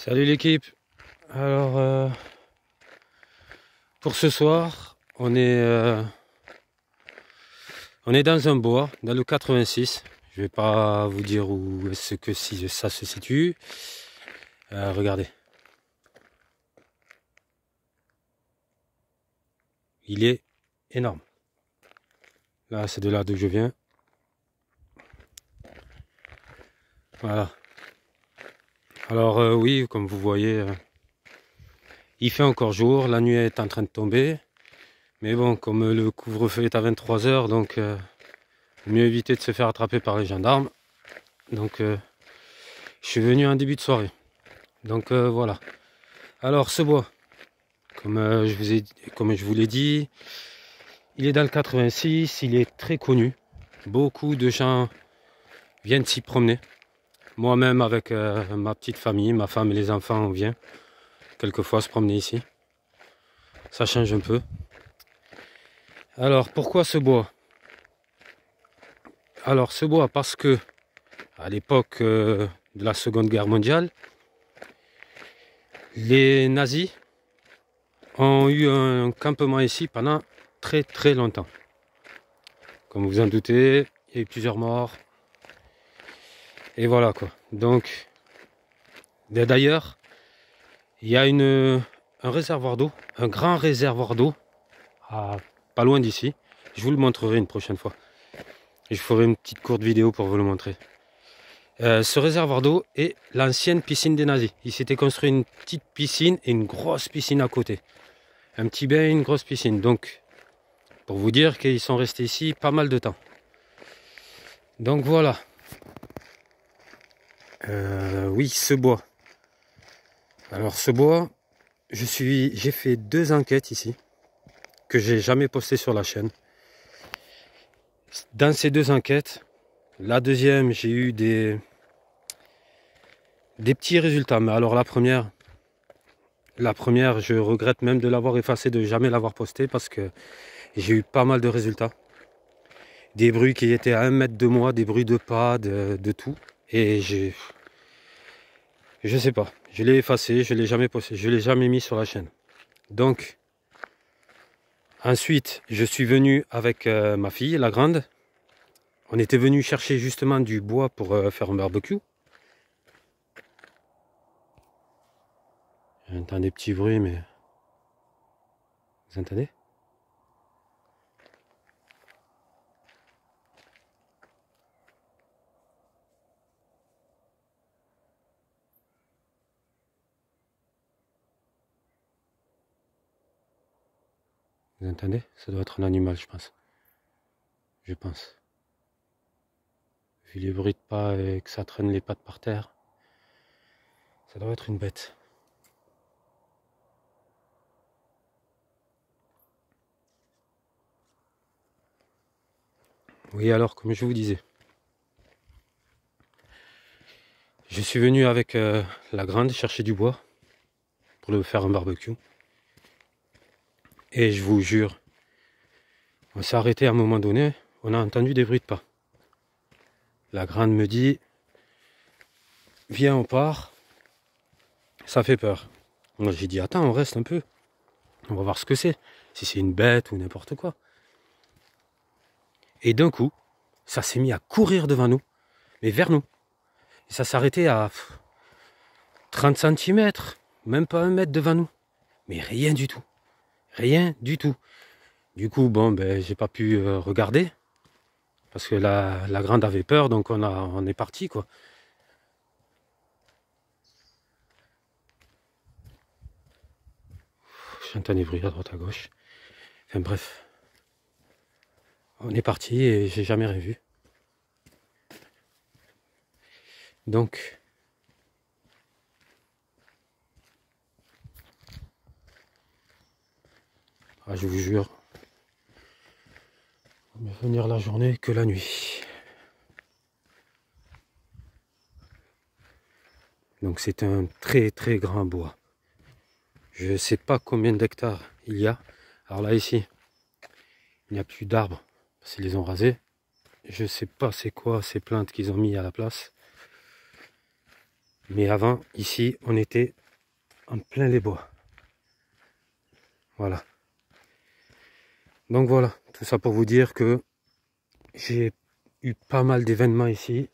Salut l'équipe. Alors pour ce soir, on est dans un bois, dans le 86. Je vais pas vous dire où est-ce que ça se situe. Regardez. Il est énorme. Là, c'est de là d'où je viens. Voilà. Alors oui, comme vous voyez, il fait encore jour, la nuit est en train de tomber. Mais bon, comme le couvre-feu est à 23 h, donc mieux éviter de se faire attraper par les gendarmes. Donc je suis venu en début de soirée. Donc voilà. Alors ce bois, comme je vous l'ai dit, il est dans le 86, il est très connu. Beaucoup de gens viennent s'y promener. Moi-même avec ma petite famille, ma femme et les enfants, on vient quelquefois se promener ici. Ça change un peu. Alors pourquoi ce bois? Alors ce bois parce que à l'époque de la Seconde Guerre mondiale, les nazis ont eu un campement ici pendant très longtemps. Comme vous en doutez, il y a eu plusieurs morts. Et voilà quoi. Donc, d'ailleurs, il y a un réservoir d'eau, un grand réservoir d'eau, pas loin d'ici. Je vous le montrerai une prochaine fois. Je ferai une petite courte vidéo pour vous le montrer. Ce réservoir d'eau est l'ancienne piscine des nazis. Il s'était construit une petite piscine et une grosse piscine à côté. Un petit bain et une grosse piscine. Donc, pour vous dire qu'ils sont restés ici pas mal de temps. Donc voilà. Oui, ce bois. Alors ce bois, j'ai fait 2 enquêtes ici que j'ai jamais postées sur la chaîne. Dans ces 2 enquêtes, la deuxième, j'ai eu des petits résultats. Mais alors la première, je regrette même de l'avoir effacée, de jamais l'avoir postée parce que j'ai eu pas mal de résultats. Des bruits qui étaient à 1 mètre de moi, des bruits de pas, de tout. Et je sais pas, je l'ai effacé, je l'ai jamais posté, je l'ai jamais mis sur la chaîne. Donc, ensuite, je suis venu avec ma fille, la grande. On était venu chercher justement du bois pour faire un barbecue. J'entends des petits bruits, mais... Vous entendez? Vous entendez? Ça doit être un animal, je pense. Je pense. Vu les bruits de pas et que ça traîne les pattes par terre, ça doit être une bête. Oui, alors, comme je vous disais, je suis venu avec la grande chercher du bois pour le faire un barbecue. Et je vous jure, on s'est arrêté à un moment donné, on a entendu des bruits de pas. La grande me dit, viens, on part. Ça fait peur. Moi j'ai dit, attends, on reste un peu. On va voir ce que c'est. Si c'est une bête ou n'importe quoi. Et d'un coup, ça s'est mis à courir devant nous, mais vers nous. Et ça s'est arrêté à 30 cm, même pas 1 mètre devant nous. Mais rien du tout. Rien du tout. Du coup, bon, ben, j'ai pas pu regarder. Parce que la grande avait peur, donc on est parti, quoi. J'entends des bruits à droite à gauche. Enfin bref. On est parti et j'ai jamais rien vu. Donc, je vous jure, on va venir la journée que la nuit. Donc c'est un très grand bois. Je ne sais pas combien d'hectares il y a. Alors là ici, il n'y a plus d'arbres parce qu'ils les ont rasés. Je ne sais pas c'est quoi ces plantes qu'ils ont mis à la place. Mais avant, ici, on était en plein les bois. Voilà. Donc voilà, tout ça pour vous dire que j'ai eu pas mal d'événements ici.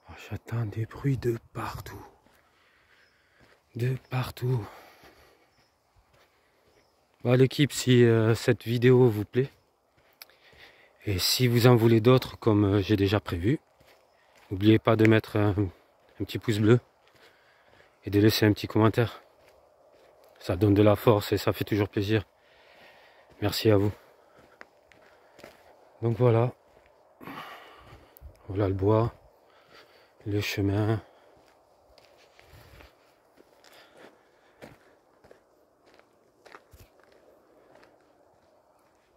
Oh, j'entends des bruits de partout. De partout. Bon, l'équipe, si cette vidéo vous plaît, et si vous en voulez d'autres comme j'ai déjà prévu, n'oubliez pas de mettre un petit pouce bleu et de laisser un petit commentaire. Ça donne de la force et ça fait toujours plaisir. Merci à vous. Donc voilà. Voilà le bois, le chemin.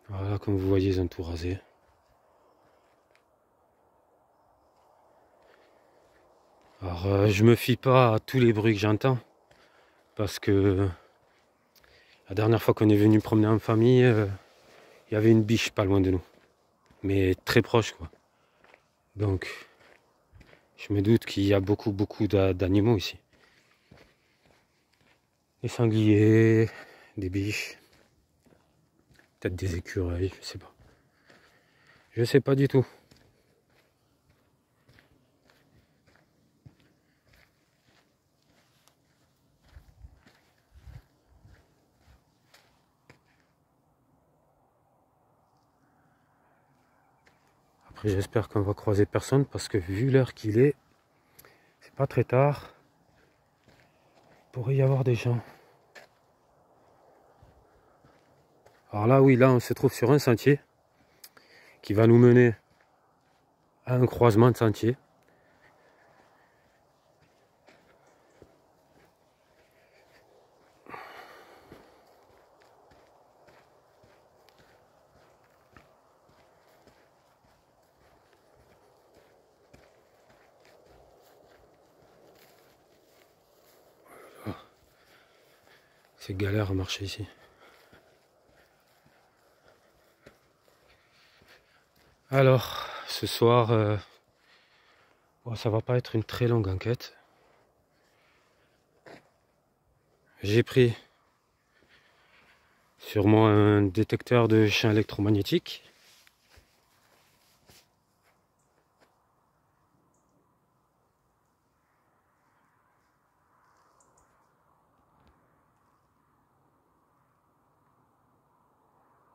Voilà, comme vous voyez, ils ont tout rasé. Alors, je me fie pas à tous les bruits que j'entends, parce que la dernière fois qu'on est venu promener en famille, il y avait une biche pas loin de nous, mais très proche, quoi. Donc, je me doute qu'il y a beaucoup d'animaux ici. Des sangliers, des biches, peut-être des écureuils, je sais pas. Je sais pas du tout. Après, j'espère qu'on va croiser personne, parce que vu l'heure qu'il est, c'est pas très tard. Il pourrait y avoir des gens. Alors là, oui, là, on se trouve sur un sentier qui va nous mener à un croisement de sentiers. C'est galère à marcher ici. Alors, ce soir, bon, ça va pas être une très longue enquête. J'ai pris sur moi un détecteur de champs électromagnétiques.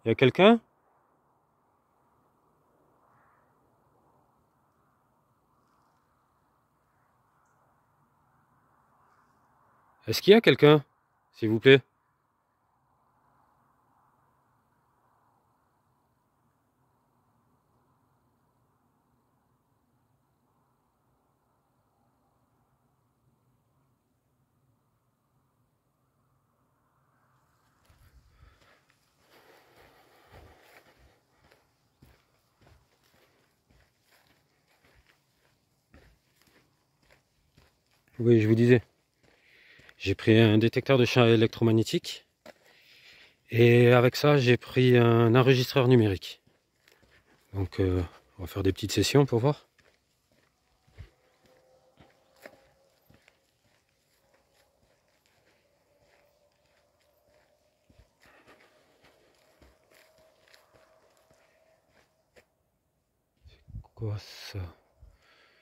Il y a quelqu'un? Est-ce qu'il y a quelqu'un, s'il vous plaît? Oui, je vous disais. J'ai pris un détecteur de champs électromagnétiques. Et avec ça, j'ai pris un enregistreur numérique. Donc, on va faire des petites sessions pour voir. Quoi ça?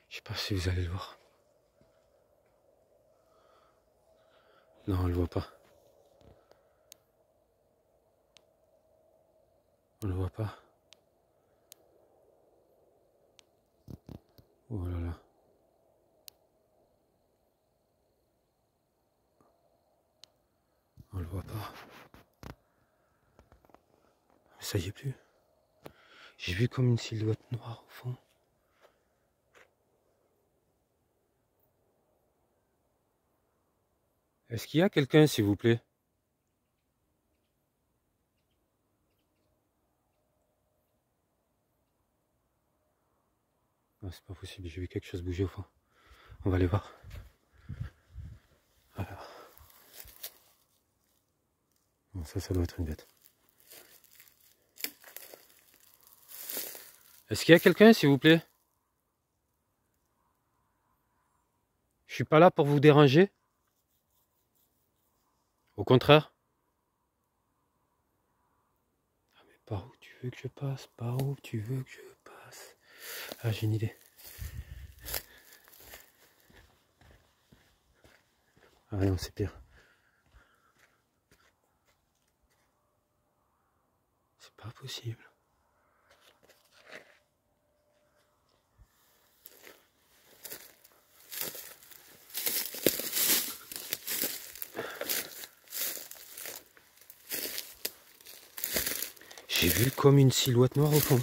Je sais pas si vous allez le voir. Non, on le voit pas. On le voit pas. Oh là là. On le voit pas. Ça y est plus. J'ai vu comme une silhouette noire au fond. Est-ce qu'il y a quelqu'un, s'il vous plaît? Ah, c'est pas possible, j'ai vu quelque chose bouger au fond. On va aller voir. Alors. Bon, ça doit être une bête. Est-ce qu'il y a quelqu'un, s'il vous plaît? Je suis pas là pour vous déranger. Au contraire. Ah, mais par où tu veux que je passe? Par où tu veux que je passe? Ah, j'ai une idée. Ah non, c'est pire. C'est pas possible. J'ai vu comme une silhouette noire au fond.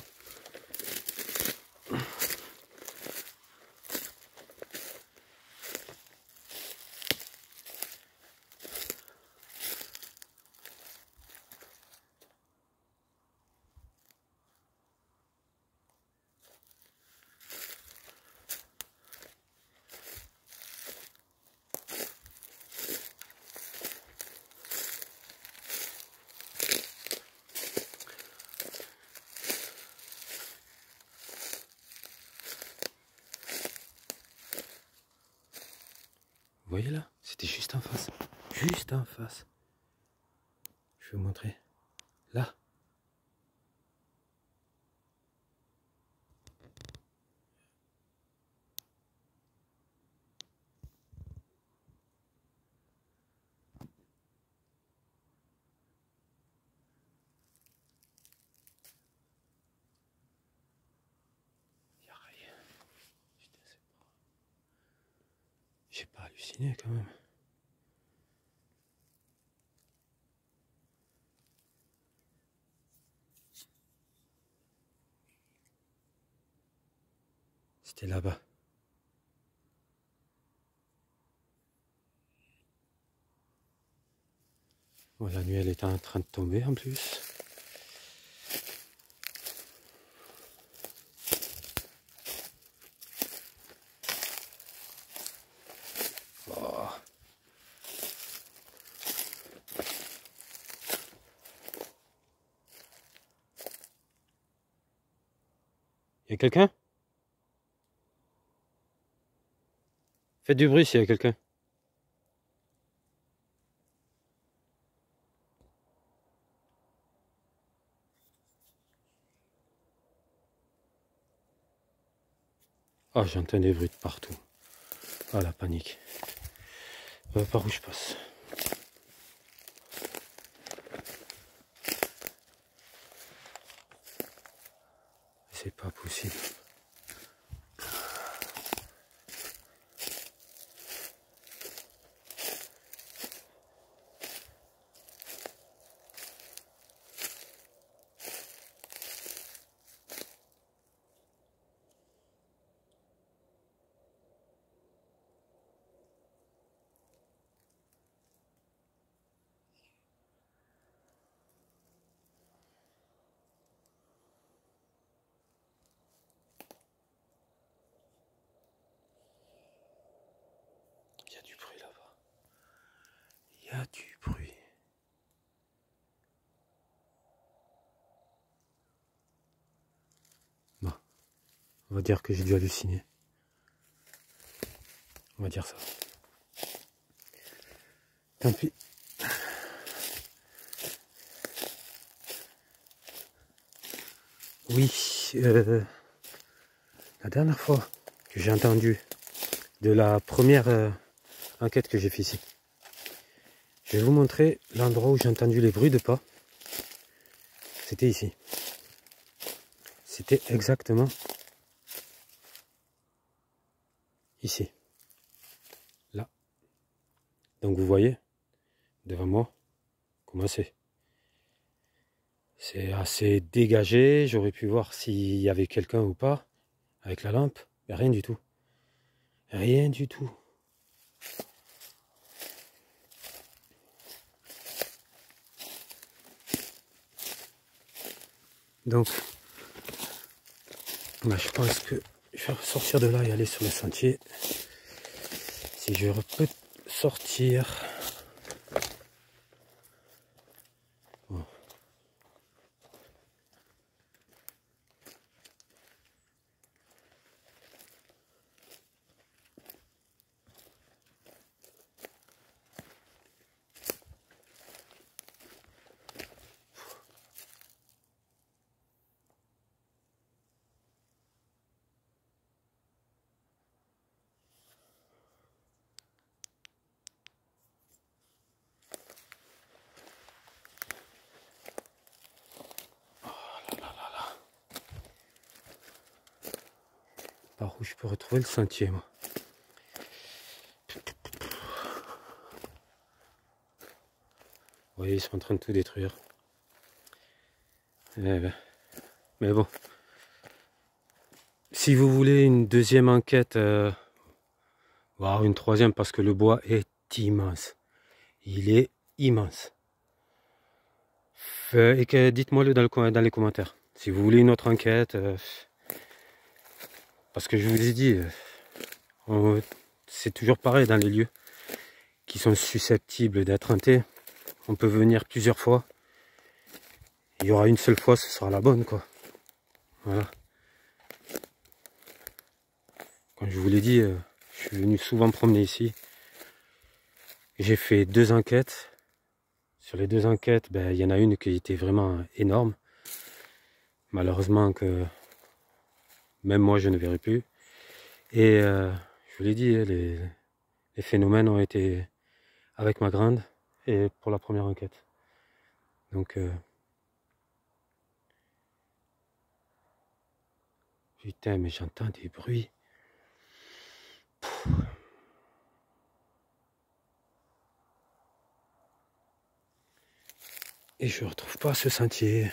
Vous voyez là? C'était juste en face. Juste en face. Je vais vous montrer. Là. Il n'y a rien. J'ai pas halluciné quand même. C'était là-bas. Bon, la nuit elle était en train de tomber en plus. Oh. Y a quelqu'un? Faites du bruit s'il y a quelqu'un. Ah, j'entends des bruits de partout. Ah, la panique. Par où je passe? C'est pas possible. Il y a du bruit là-bas. Il y a du bruit. Bon, on va dire que j'ai dû halluciner. On va dire ça. Tant pis. Oui, la dernière fois que j'ai entendu de la première enquête que j'ai fait ici, je vais vous montrer l'endroit où j'ai entendu les bruits de pas. C'était ici. C'était exactement ici. Là. Donc vous voyez, devant moi, comment c'est. C'est assez dégagé. J'aurais pu voir s'il y avait quelqu'un ou pas avec la lampe. Mais rien du tout. Rien du tout. Donc, bah, je pense que Je vais sortir de là et aller sur le sentier. Si je peux sortir. Bon. Par où je peux retrouver le sentier, moi. Vous voyez, ils sont en train de tout détruire. Ben. Mais bon. Si vous voulez une deuxième enquête, voire une troisième, parce que le bois est immense. Il est immense. Et que dites-moi-le dans les commentaires. Si vous voulez une autre enquête, parce que je vous ai dit, c'est toujours pareil dans les lieux qui sont susceptibles d'être hantés. On peut venir plusieurs fois. Il y aura une seule fois, ce sera la bonne, quoi. Voilà. Comme je vous l'ai dit, je suis venu souvent me promener ici. J'ai fait 2 enquêtes. Sur les 2 enquêtes, ben, il y en a une qui était vraiment énorme. Malheureusement que même moi je ne verrai plus. Et je vous l'ai dit, les phénomènes ont été avec ma grande et pour la première enquête. Donc putain, mais j'entends des bruits. Et je retrouve pas ce sentier.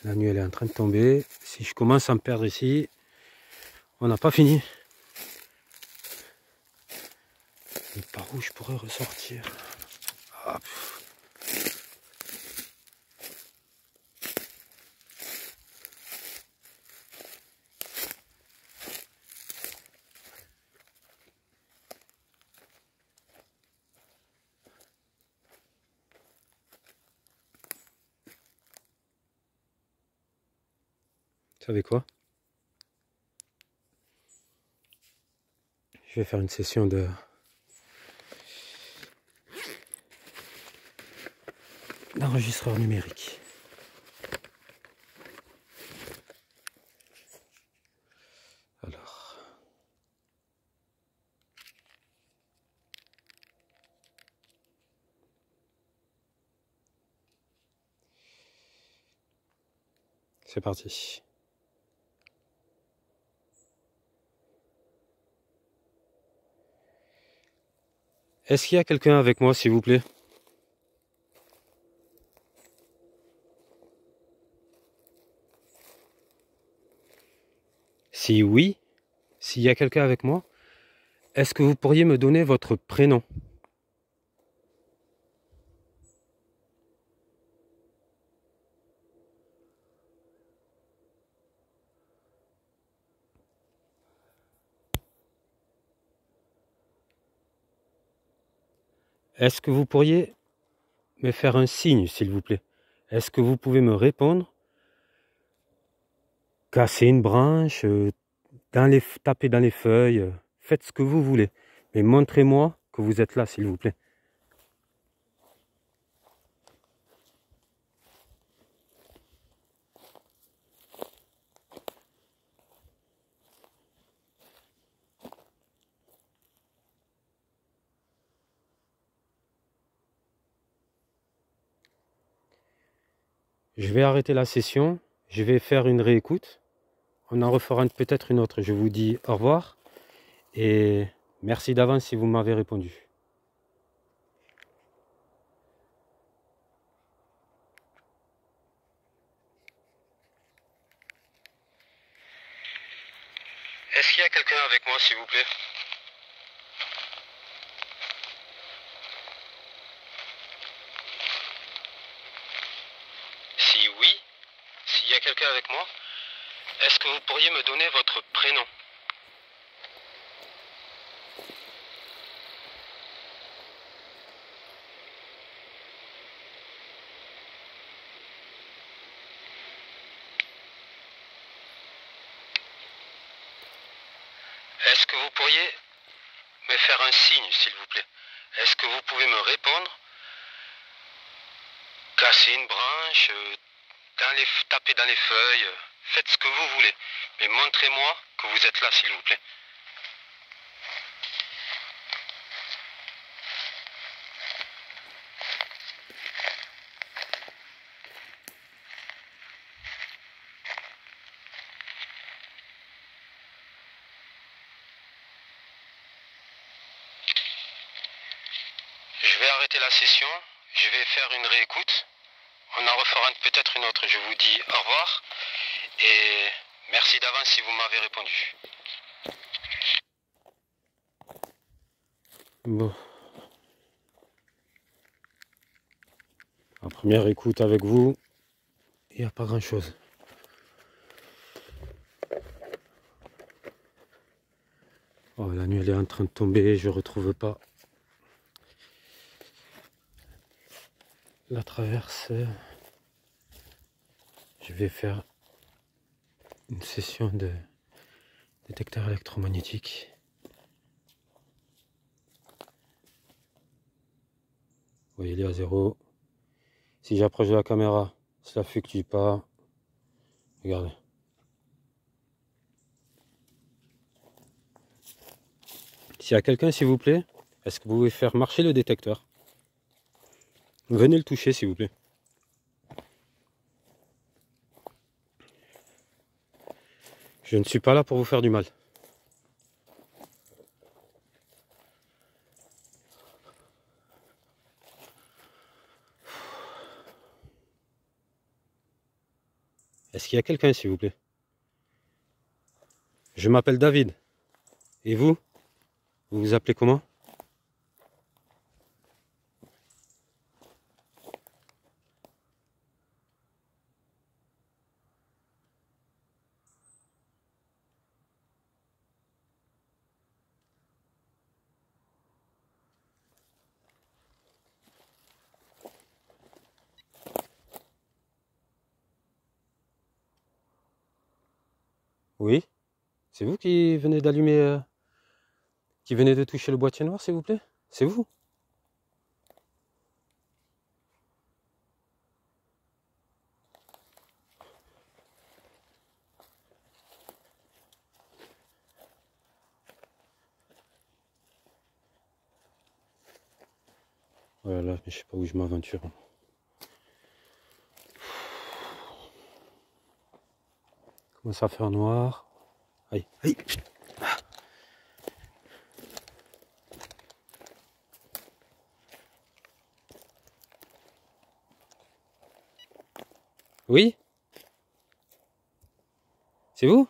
La nuit elle est en train de tomber. Si je commence à me perdre ici, on n'a pas fini. Mais par où je pourrais ressortir? Ah, vous savez quoi? Je vais faire une session d'enregistreur numérique. Alors. C'est parti. Est-ce qu'il y a quelqu'un avec moi, s'il vous plaît? Si oui, s'il y a quelqu'un avec moi, est-ce que vous pourriez me donner votre prénom? Est-ce que vous pourriez me faire un signe, s'il vous plaît? Est-ce que vous pouvez me répondre? Casser une branche, taper dans les feuilles, faites ce que vous voulez. Mais montrez-moi que vous êtes là, s'il vous plaît. Je vais arrêter la session, je vais faire une réécoute. On en refera peut-être une autre. Je vous dis au revoir et merci d'avance si vous m'avez répondu. Est-ce qu'il y a quelqu'un avec moi, s'il vous plaît? Si oui, s'il y a quelqu'un quelqu'un avec moi, est-ce que vous pourriez me donner votre prénom? Est-ce que vous pourriez me faire un signe, s'il vous plaît? Est-ce que vous pouvez me répondre? Casser une branche, taper dans les feuilles, faites ce que vous voulez. Mais montrez-moi que vous êtes là, s'il vous plaît. Je vais arrêter la session, je vais faire une réécoute. On en refera peut-être une autre. Je vous dis au revoir et merci d'avance si vous m'avez répondu. Bon. En première écoute avec vous, il n'y a pas grand-chose. Oh, la nuit elle est en train de tomber, je ne retrouve pas la traversée. Je vais faire une session de détecteur électromagnétique. Vous voyez, il est à 0. Si j'approche de la caméra, cela fluctue pas. Regardez. S'il y a quelqu'un, s'il vous plaît, est-ce que vous pouvez faire marcher le détecteur? Venez le toucher, s'il vous plaît. Je ne suis pas là pour vous faire du mal. Est-ce qu'il y a quelqu'un, s'il vous plaît? Je m'appelle David. Et vous? Vous vous appelez comment? Oui? C'est vous qui venez d'allumer, qui venez de toucher le boîtier noir, s'il vous plaît? C'est vous? Voilà, mais je sais pas où je m'aventure. Commence à faire noir. Aïe, aïe. Oui? C'est vous?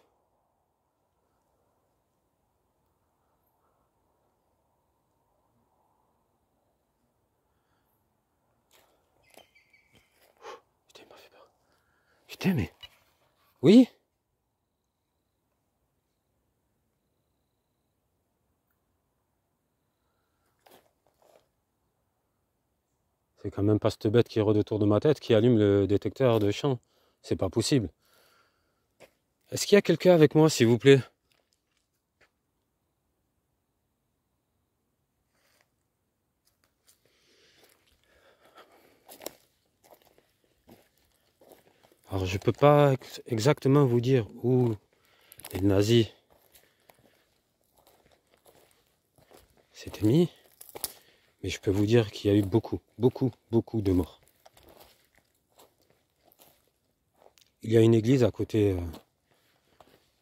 Putain, il m'a fait peur. Putain, mais... Oui? C'est quand même pas cette bête qui rôde autour de ma tête qui allume le détecteur de champ. C'est pas possible. Est-ce qu'il y a quelqu'un avec moi, s'il vous plaît? Alors je peux pas exactement vous dire où les nazis s'étaient mis, mais je peux vous dire qu'il y a eu beaucoup de morts. Il y a une église à côté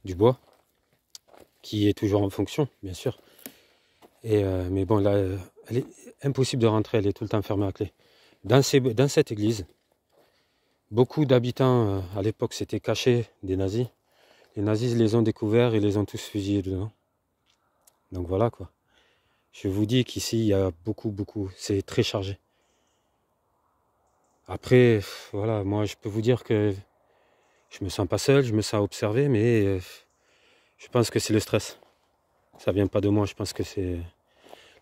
du bois, qui est toujours en fonction, bien sûr. Et, mais bon, là, elle est impossible de rentrer, elle est tout le temps fermée à clé. Dans cette église, beaucoup d'habitants, à l'époque, s'étaient cachés des nazis. Les nazis les ont découverts et les ont tous fusillés dedans. Donc voilà quoi. Je vous dis qu'ici, il y a beaucoup, c'est très chargé. Après, voilà, moi je peux vous dire que Je me sens pas seul, je me sens observé, mais je pense que c'est le stress. Ça vient pas de moi, je pense que c'est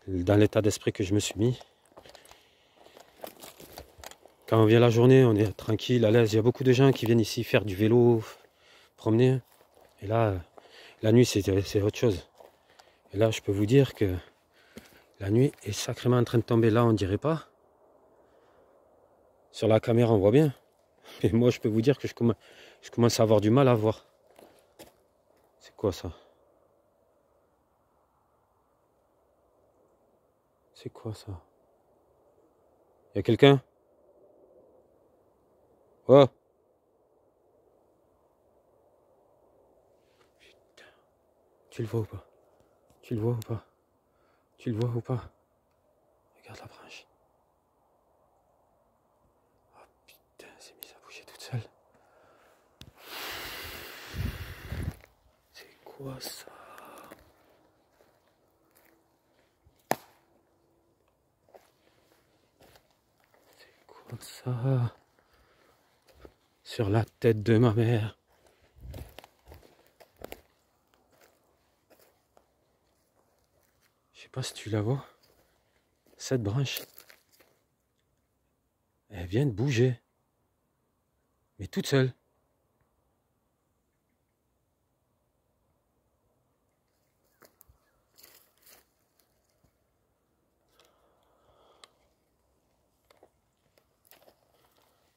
dans l'état d'esprit que je me suis mis. Quand on vient la journée, on est tranquille, à l'aise. Il y a beaucoup de gens qui viennent ici faire du vélo, promener. Et là, la nuit, c'est autre chose. Et là, je peux vous dire que la nuit est sacrément en train de tomber. Là, on dirait pas. Sur la caméra, on voit bien. Mais moi, je peux vous dire que je commence à avoir du mal à voir. C'est quoi ça? C'est quoi ça? Y a quelqu'un? Oh! Putain. Tu le vois ou pas? Tu le vois ou pas? Tu le vois ou pas? Regarde la branche. Oh putain, elle s'est mise à bouger toute seule. C'est quoi ça? Quoi ça? Sur la tête de ma mère. Je sais pas si tu la vois. Cette branche. Elle vient de bouger. Mais toute seule.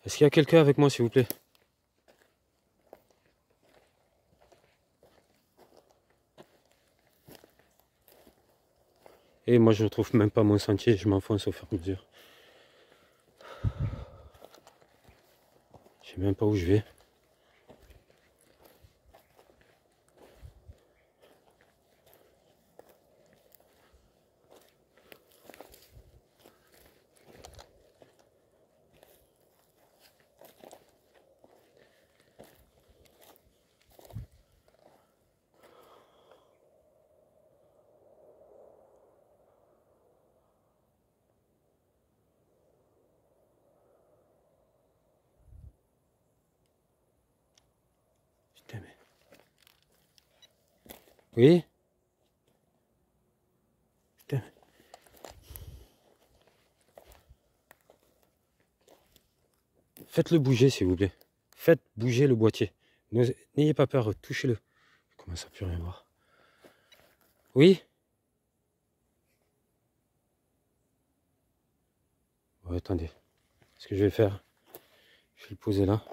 Est-ce qu'il y a quelqu'un avec moi, s'il vous plaît? Et moi, je ne trouve même pas mon sentier. Je m'enfonce au fur et à mesure. Je sais même pas où je vais. Putain, mais... Oui? Putain. Faites-le bouger, s'il vous plaît. Faites bouger le boîtier. N'ayez pas peur, touchez-le. Comment ça peut rien voir? Oui? Ouais, attendez. Ce que je vais faire, je vais le poser là.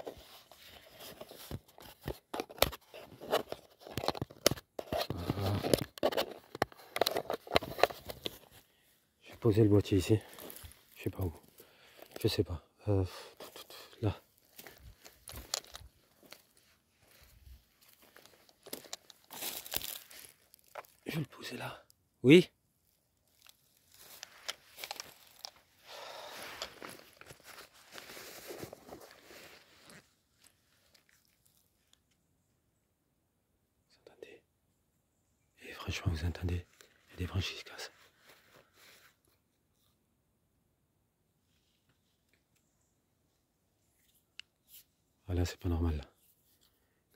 Voilà. Je vais poser le boîtier ici. Je sais pas où. Je sais pas. Là. Je vais le poser là. Oui? Vous entendez? Et franchement, vous entendez? Il y a des branches qui se cassent. Ah là, c'est pas normal.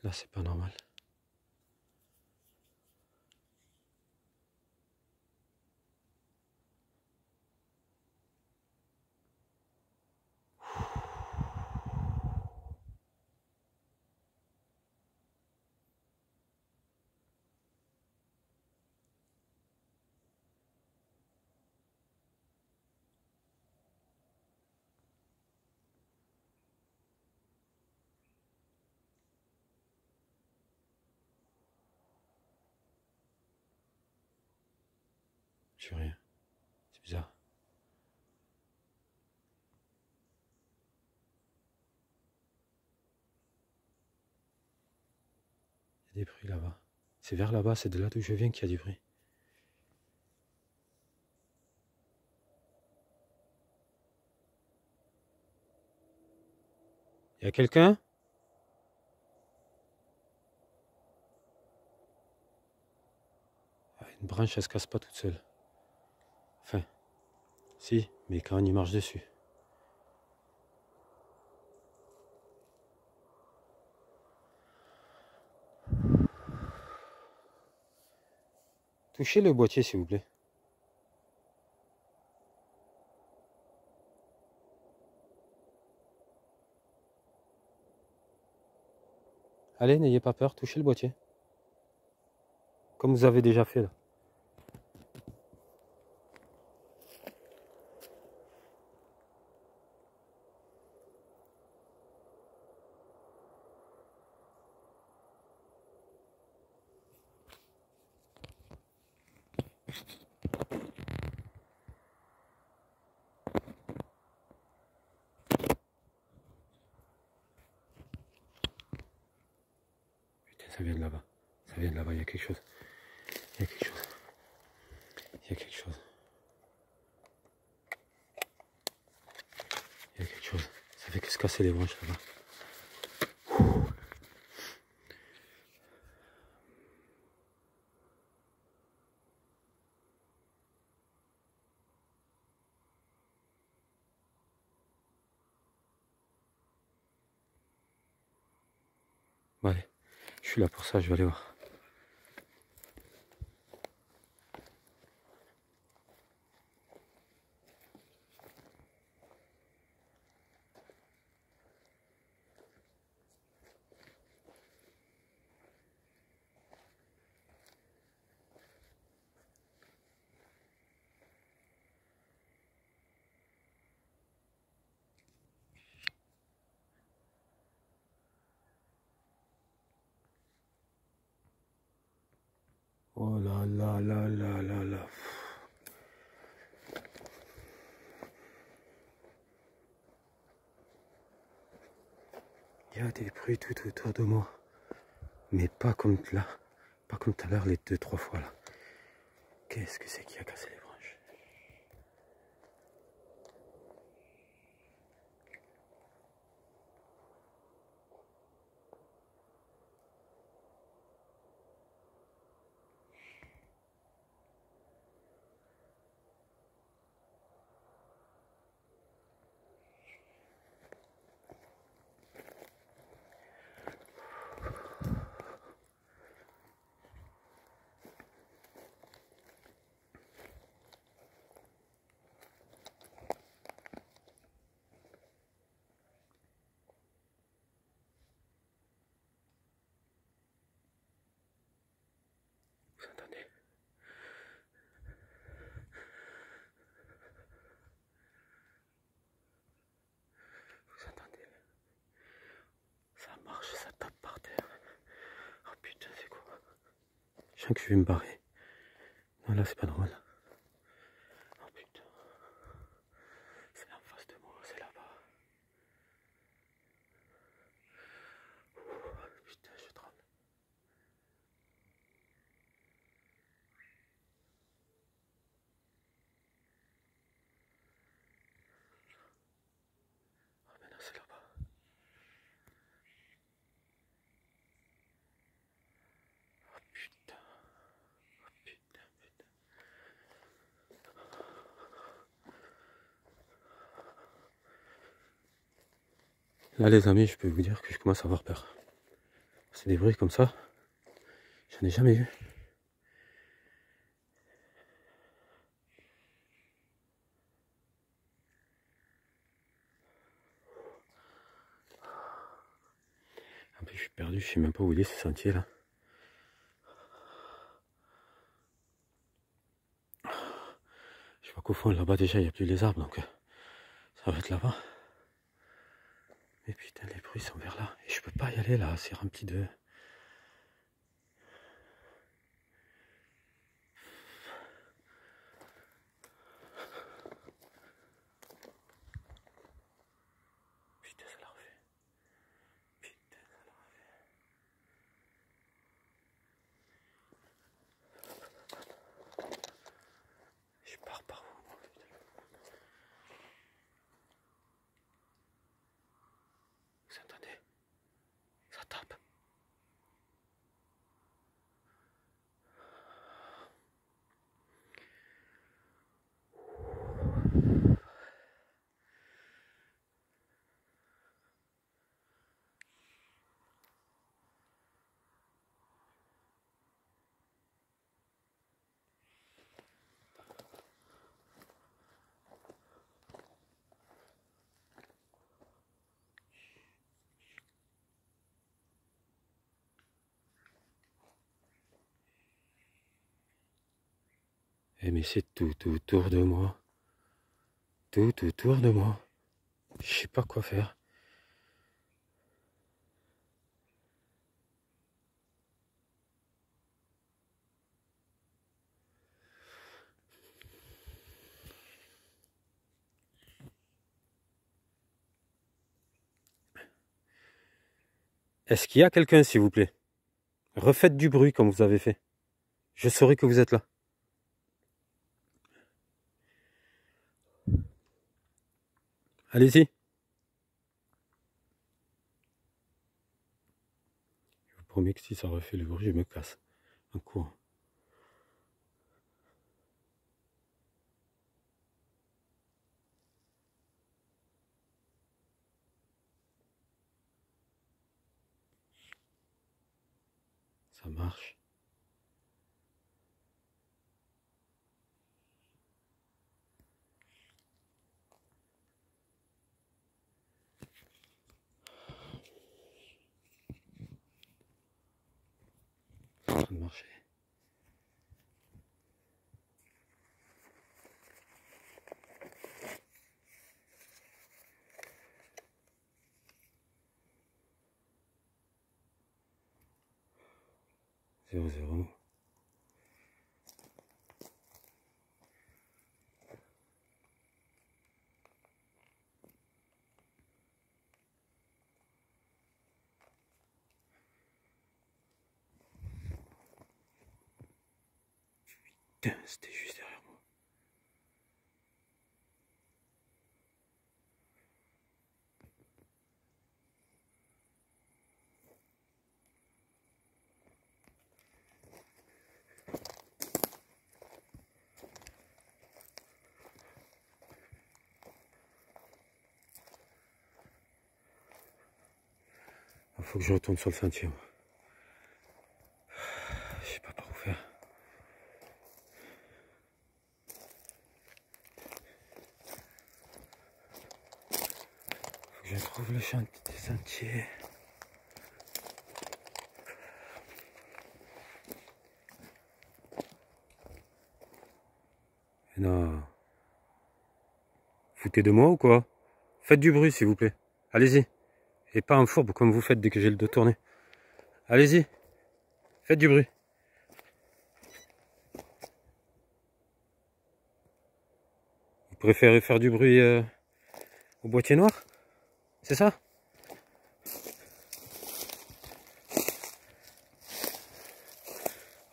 Là, c'est pas normal. Je sais rien. C'est bizarre. Il y a des bruits là-bas. C'est vers là-bas, c'est de là d'où je viens qu'il y a du bruit. Il y a quelqu'un? Ah, une branche, elle se casse pas toute seule. Enfin, si, mais quand on y marche dessus. Touchez le boîtier s'il vous plaît. Allez, n'ayez pas peur, touchez le boîtier. Comme vous avez déjà fait là. Putain, ça vient de là-bas. Ça vient de là-bas, il y a quelque chose. Il y a quelque chose. Il y a quelque chose. Il y a quelque chose. Ça fait que se casser les branches là-bas. Bon, allez, je suis là pour ça, je vais aller voir. Oh là là là là là là. Il y a des bruits tout autour de moi. Mais pas comme là. Pas comme tout à l'heure, les 2-3 fois là. Qu'est-ce que c'est qui a cassé les branches? Vous entendez? Vous entendez? Ça marche, ça tape par terre. Oh putain, c'est quoi? Je sens que je vais me barrer. Non, là, c'est pas drôle. Oh putain. C'est en face de moi, c'est là-bas. Putain, je tremble. Oh, mais non, c'est là-bas. Oh putain. Oh putain, putain. Là, les amis, je peux vous dire que je commence à avoir peur. C'est des bruits comme ça. J'en ai jamais eu. En plus, je suis perdu, je sais même pas où il est ce sentier là. Je vois qu'au fond là-bas déjà il n'y a plus les arbres donc ça va être là-bas. Mais putain, les bruits sont vers là. Et je peux pas y aller là, c'est rempli de. Putain, ça l'a refait. Putain, ça l'a refait. Je pars par où moi, putain. Vous entendez? Ça tape. Eh mais c'est tout autour de moi. Tout autour de moi. Je sais pas quoi faire. Est-ce qu'il y a quelqu'un, s'il vous plaît? Refaites du bruit comme vous avez fait. Je saurai que vous êtes là. Allez-y. Je vous promets que si ça refait le bruit, je me casse. Un coup. Ça marche. C'est en train de marcher. Zéro, zéro. Putain, c'était juste derrière moi. Il faut que je retourne sur le sentier. Je sais pas par où faire. Faut que je trouve le sentier. Non. Foutez de moi ou quoi? Faites du bruit s'il vous plaît. Allez-y. Et pas un fourbe comme vous faites dès que j'ai le dos tourné. Allez-y. Faites du bruit. Vous préférez faire du bruit au boîtier noir? C'est ça?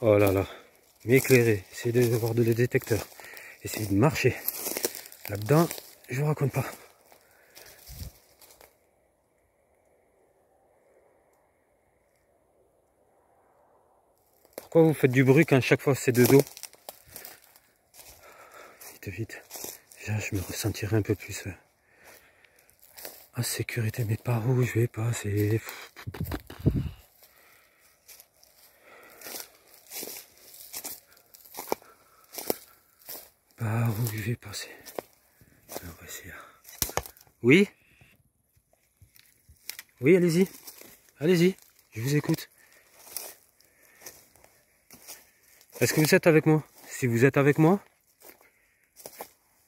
Oh là là. M'éclairer. Essayez d'avoir des détecteurs. Essayez de marcher. Là-dedans, je vous raconte pas. Pourquoi vous faites du bruit quand chaque fois c'est de dos? Vite, vite. Déjà, je me ressentirai un peu plus en sécurité. Mais par où je vais passer? Par où je vais passer? On va essayer. Oui? Oui, allez-y. Allez-y, je vous écoute. Est-ce que vous êtes avec moi? Si vous êtes avec moi,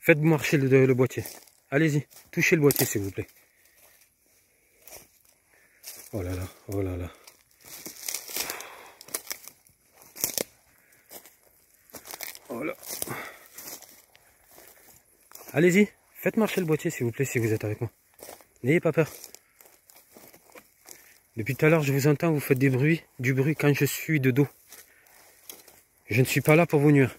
faites marcher le boîtier. Allez-y, touchez le boîtier s'il vous plaît. Oh là là, oh là là. Oh là. Allez-y, faites marcher le boîtier s'il vous plaît si vous êtes avec moi. N'ayez pas peur. Depuis tout à l'heure, je vous entends, vous faites du bruit quand je suis de dos. Je ne suis pas là pour vous nuire.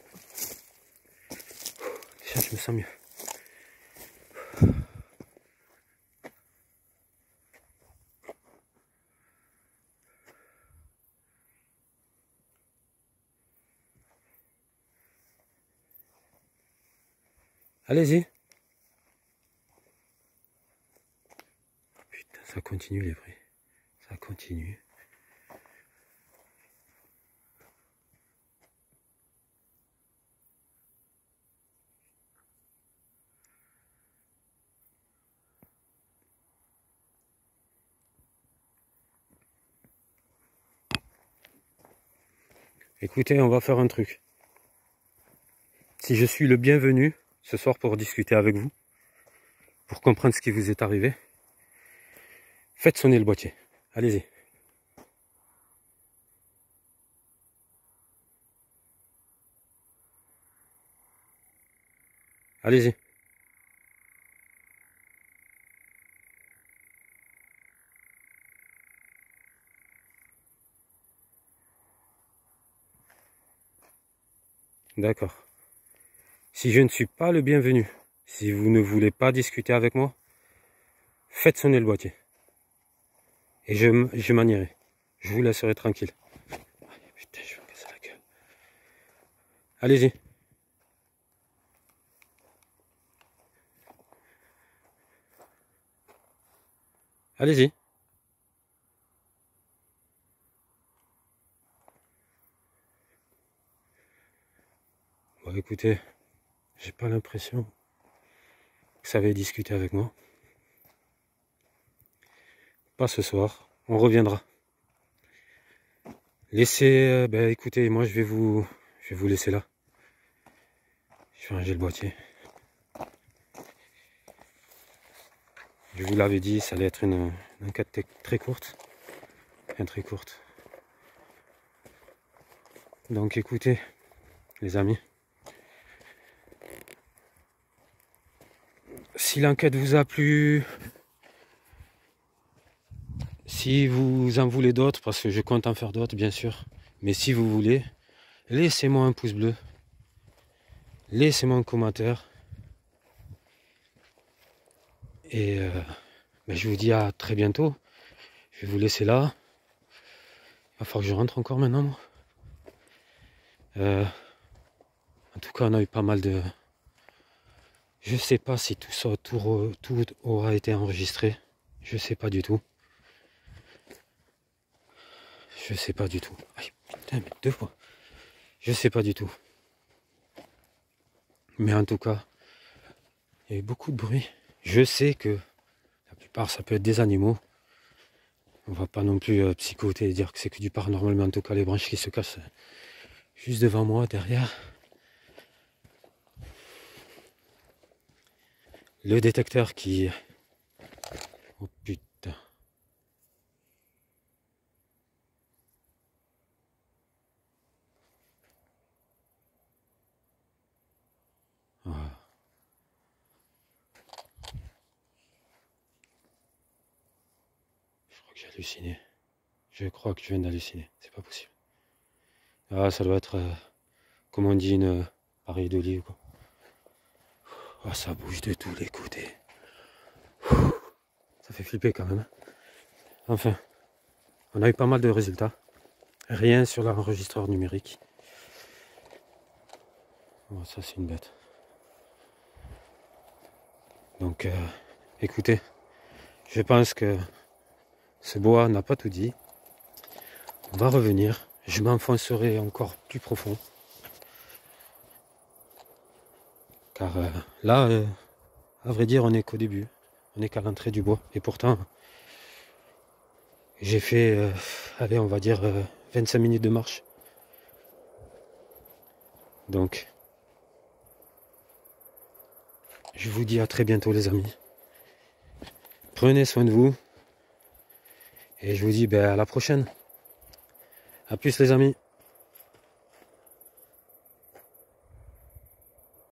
Tiens, je me sens mieux. Allez-y. Putain, ça continue les bruits. Ça continue. Écoutez, on va faire un truc. si je suis le bienvenu ce soir pour discuter avec vous, pour comprendre ce qui vous est arrivé, faites sonner le boîtier. Allez-y. Allez-y. D'accord. Si je ne suis pas le bienvenu, si vous ne voulez pas discuter avec moi, faites sonner le boîtier. Et je m'en irai. Je vous laisserai tranquille. Putain, je vais me casser la gueule. Allez-y. Allez-y. Bon, écoutez, j'ai pas l'impression que ça avait discuté avec moi. Pas ce soir. On reviendra. Laissez... écoutez, moi je vais vous laisser là. Je vais ranger le boîtier. Je vous l'avais dit, ça allait être une enquête très courte. Bien très courte. Donc écoutez, les amis. Si l'enquête vous a plu, si vous en voulez d'autres, parce que je compte en faire d'autres bien sûr, mais si vous voulez, laissez-moi un pouce bleu, laissez-moi un commentaire, et je vous dis à très bientôt. Je vais vous laisser là. Il va falloir que je rentre encore maintenant, moi. En tout cas, on a eu pas mal de... Je sais pas si tout ça, tout aura été enregistré. Je sais pas du tout. Je sais pas du tout. Aïe, putain, mais 2 fois. Je sais pas du tout. Mais en tout cas, il y a eu beaucoup de bruit. Je sais que la plupart, ça peut être des animaux. On va pas non plus psychoter et dire que c'est que du paranormal, mais en tout cas, les branches qui se cassent juste devant moi, derrière. Le détecteur qui... Oh putain. Ah. Je crois que j'ai halluciné. Je crois que je viens d'halluciner. C'est pas possible. Ah, ça doit être, comme on dit, une pareille de lit ou quoi. Ah, ça bouge de tous les côtés. Ça fait flipper quand même. Enfin, on a eu pas mal de résultats. Rien sur l'enregistreur numérique. Oh, ça, c'est une bête. Donc, écoutez, je pense que ce bois n'a pas tout dit. On va revenir. Je m'enfoncerai encore plus profond. Car là, à vrai dire, on n'est qu'au début. On n'est qu'à l'entrée du bois. Et pourtant, j'ai fait, allez, on va dire 25 minutes de marche. Donc, je vous dis à très bientôt les amis. Prenez soin de vous. Et je vous dis à la prochaine. A plus les amis.